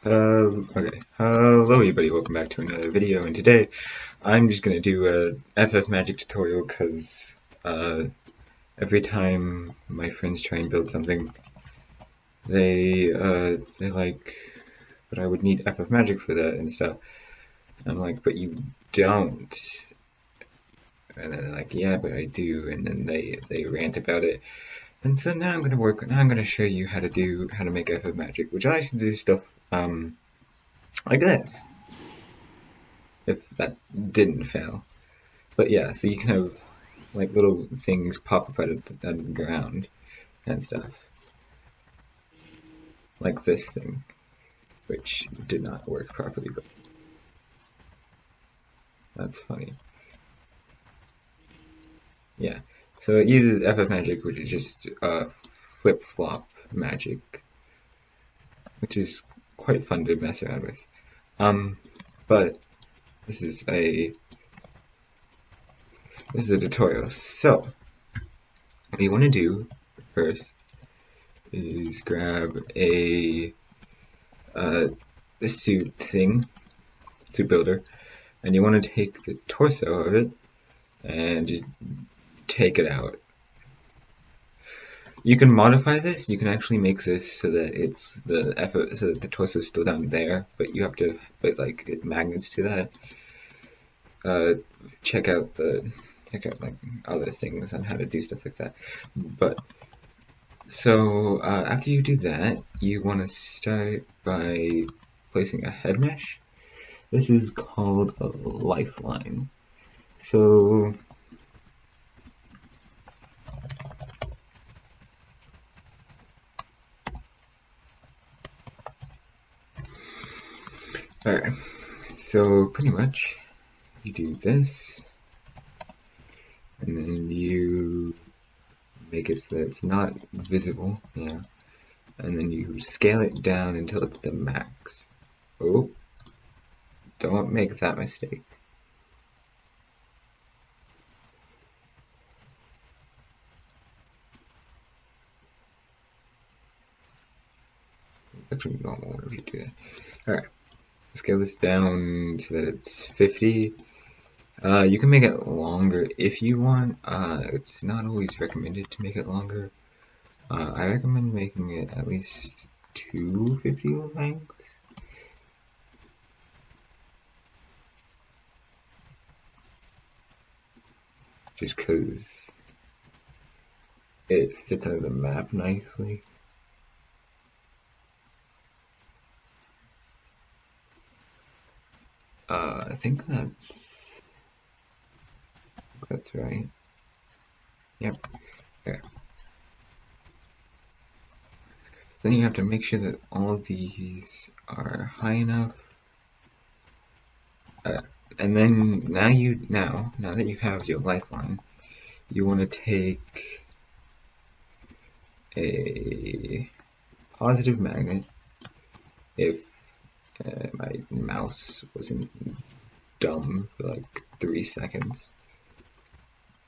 Okay, hello everybody, welcome back to another video, and today I'm just gonna do a FFmagic tutorial because every time my friends try and build something, they're like, but I would need FFmagic for that and stuff. I'm like, but you don't. And then they're like, yeah, but I do, and then they rant about it. And so now I'm gonna show you how to make FFmagic, which I like to do stuff like this, if that didn't fail. But yeah, so you can have like little things pop up out of the ground and stuff. Like this thing, which did not work properly, but that's funny. Yeah, so it uses FFmagic, which is just flip-flop magic, which is quite fun to mess around with. But this is a tutorial. So what you want to do first is grab a suit builder, and you want to take the torso of it and just take it out. You can modify this. You can actually make this so that it's so that the torso is still down there, but you have to put like magnets to that. Check out like other things on how to do stuff like that. But so after you do that, you want to start by placing a head mesh. This is called a lifeline. So alright, so pretty much you do this, and then you make it so that it's not visible, yeah, and then you scale it down until it's the max. Oh, don't make that mistake. It's actually normal whenever you do that. Alright, scale this down so that it's 50. You can make it longer if you want. It's not always recommended to make it longer. I recommend making it at least 250 lengths. Just because it fits out of the map nicely. I think that's right. Yep. Okay. Then you have to make sure that all of these are high enough. And then now that you have your lifeline, you want to take a positive magnet. If my mouse wasn't dumb for like 3 seconds.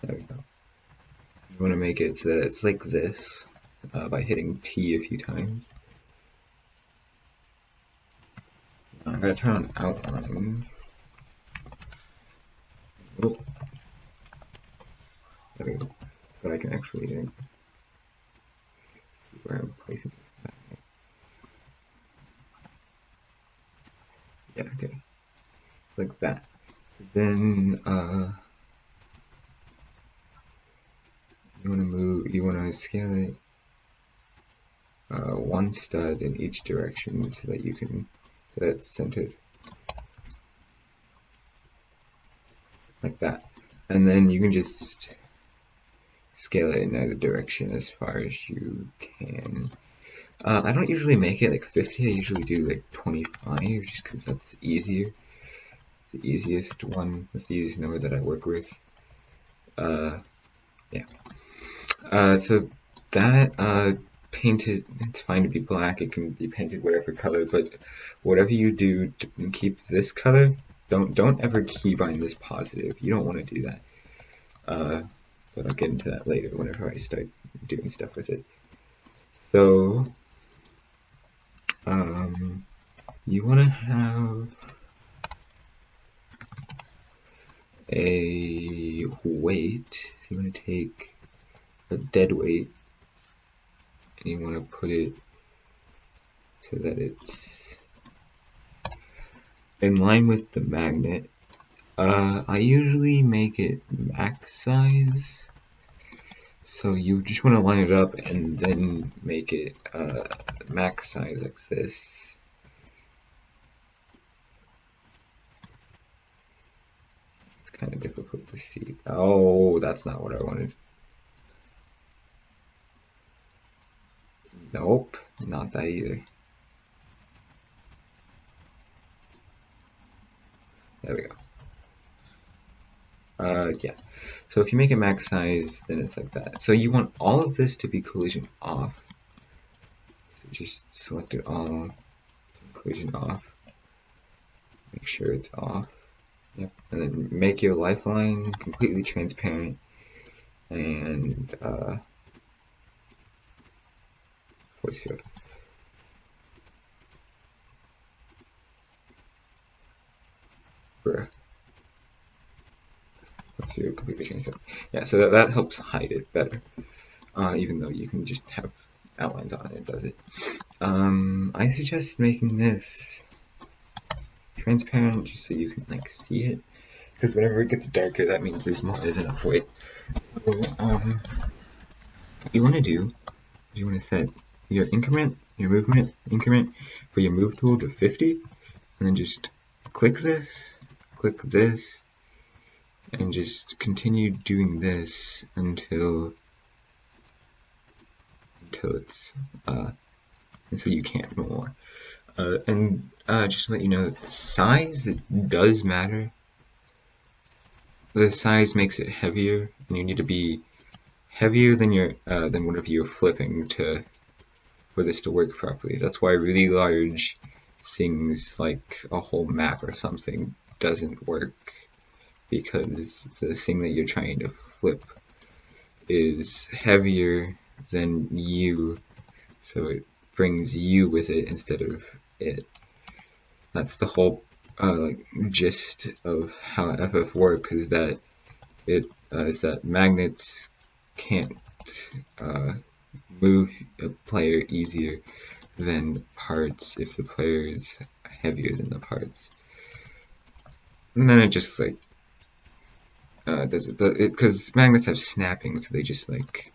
There we go. You want to make it so that it's like this by hitting T a few times. I'm going to turn on outline. Oh. There we go. But I can actually see where I'm placing it. Yeah, okay. Like that. Then you want to scale it one stud in each direction so that it's centered. Like that. And then you can just scale it in either direction as far as you can. I don't usually make it like 50, I usually do like 25 just because that's easier. It's the easiest one, that's the easiest number that I work with. Yeah. So that painted, it's fine to be black, it can be painted whatever color, but whatever you do to keep this color, don't ever keybind this positive. You don't want to do that. But I'll get into that later whenever I start doing stuff with it. So you want to have a weight. So you want to take a dead weight and you want to put it so that it's in line with the magnet. I usually make it max size, so you just want to line it up and then make it max size like this. It's kind of difficult to see. Oh, that's not what I wanted. Nope, not that either. There we go. Yeah. So if you make it max size, then it's like that. So you want all of this to be collision off. So just select it all, collision off. Make sure it's off. Yep. And then make your lifeline completely transparent and force field. Bruh. Completely transparent. Yeah, so that helps hide it better. Even though you can just have outlines on it, does it? I suggest making this transparent just so you can like see it, because whenever it gets darker, that means there's enough weight. So, what you want to do is you want to set your movement increment for your move tool to 50, and then just click this, and just continue doing this until it's until you can't no more. And just to let you know, size does matter. The size makes it heavier, and you need to be heavier than your than whatever you're flipping to for this to work properly. That's why really large things like a whole map or something doesn't work, because the thing that you're trying to flip is heavier than you, so it brings you with it instead of it. That's the whole gist of how FF works, is that magnets can't move a player easier than parts if the player is heavier than the parts. And then it just like does it, because magnets have snapping, so they just like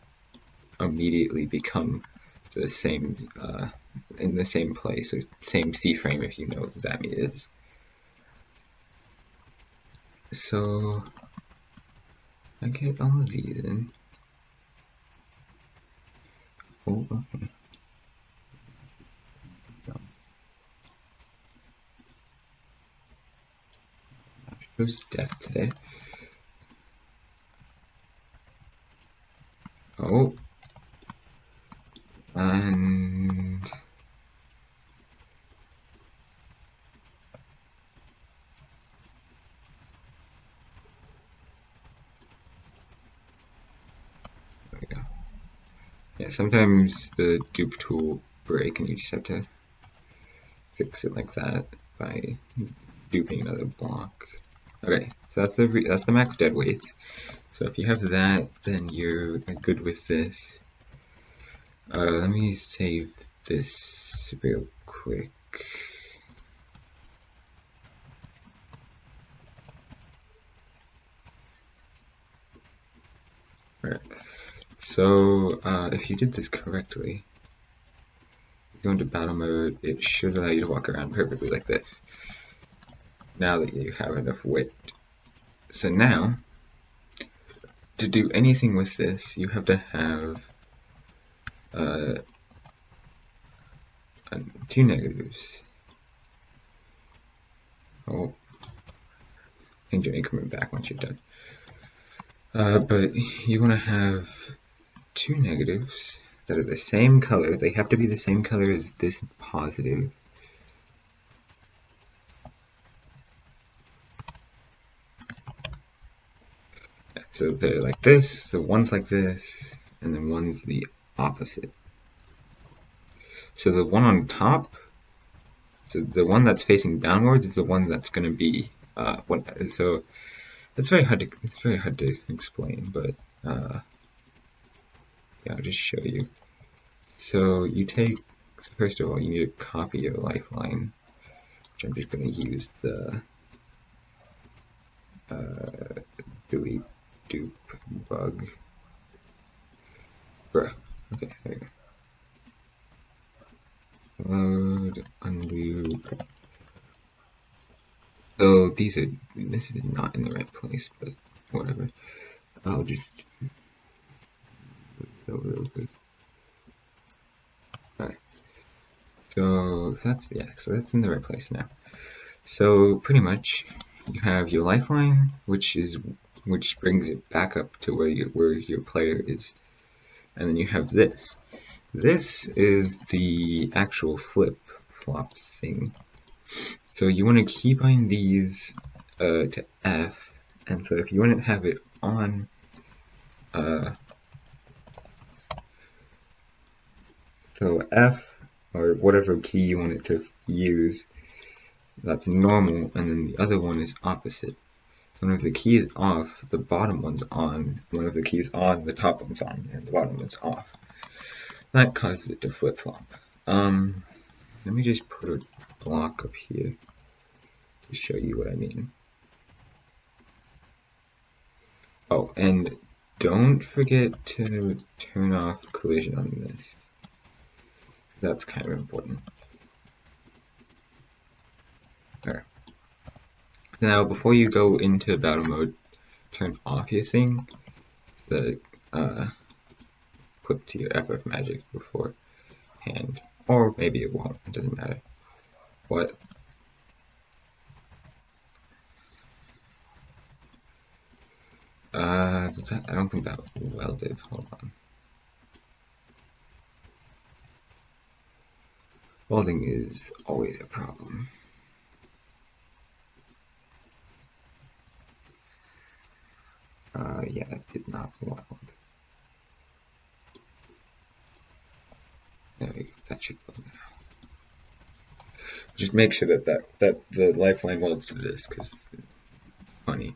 immediately become the same in the same place, or same C frame if you know what that is. So I get all of these in. Oh, okay. Who's death today? Oh, and there we go. Yeah, sometimes the dupe tool will break, and you just have to fix it like that by duping another block. Okay, so that's the max dead weight. So if you have that, then you're good with this. Let me save this real quick. Alright, so if you did this correctly, go into battle mode, it should allow you to walk around perfectly like this, now that you have enough weight. So now, to do anything with this, you have to have 2 negatives. Oh, and your increment back once you're done. But you want to have 2 negatives that are the same color. They have to be the same color as this positive. So they're like this, so one's like this, and then one's the opposite. So the one on top So the one that's facing downwards is the one that's going to be so it's very hard to explain, but yeah, I'll just show you. So you take, first of all, you need to copy your lifeline, which I'm just going to use the delete dupe bug. Bruh. Okay, there you go. Load, undo. Oh, this is not in the right place, but whatever. I'll just go real quick. Alright. So that's in the right place now. So pretty much you have your lifeline, which brings it back up to where your player is. And then you have this. This is the actual flip-flop thing. So you want to keybind these to F, and so if you want to have it on so F, or whatever key you want it to use, that's normal, and then the other one is opposite. So if the key is off, the bottom one's on. One of the keys on, the top one's on, and the bottom one's off. That causes it to flip-flop. Let me just put a block up here to show you what I mean. Oh, and don't forget to turn off collision on this. That's kind of important. Alright. Now, before you go into battle mode, turn off your thing. The clip to your FFmagic beforehand, or maybe it won't. It doesn't matter. What? I don't think that welded. Hold on. Welding is always a problem. Yeah, that did not weld. There we go. That should weld now. Just make sure that the lifeline welds to this, because it's funny.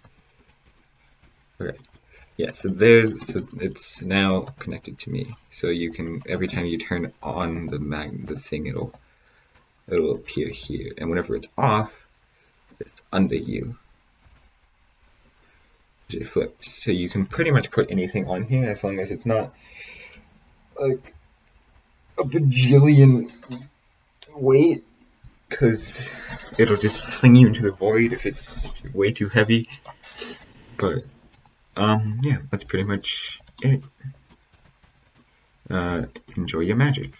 Okay. Yeah, so it's now connected to me. So you can, every time you turn on the thing, it'll appear here, and whenever it's off, it's under you. It flips. So you can pretty much put anything on here as long as it's not like a bajillion weight, because it'll just fling you into the void if it's way too heavy. But yeah, that's pretty much it. Enjoy your magic.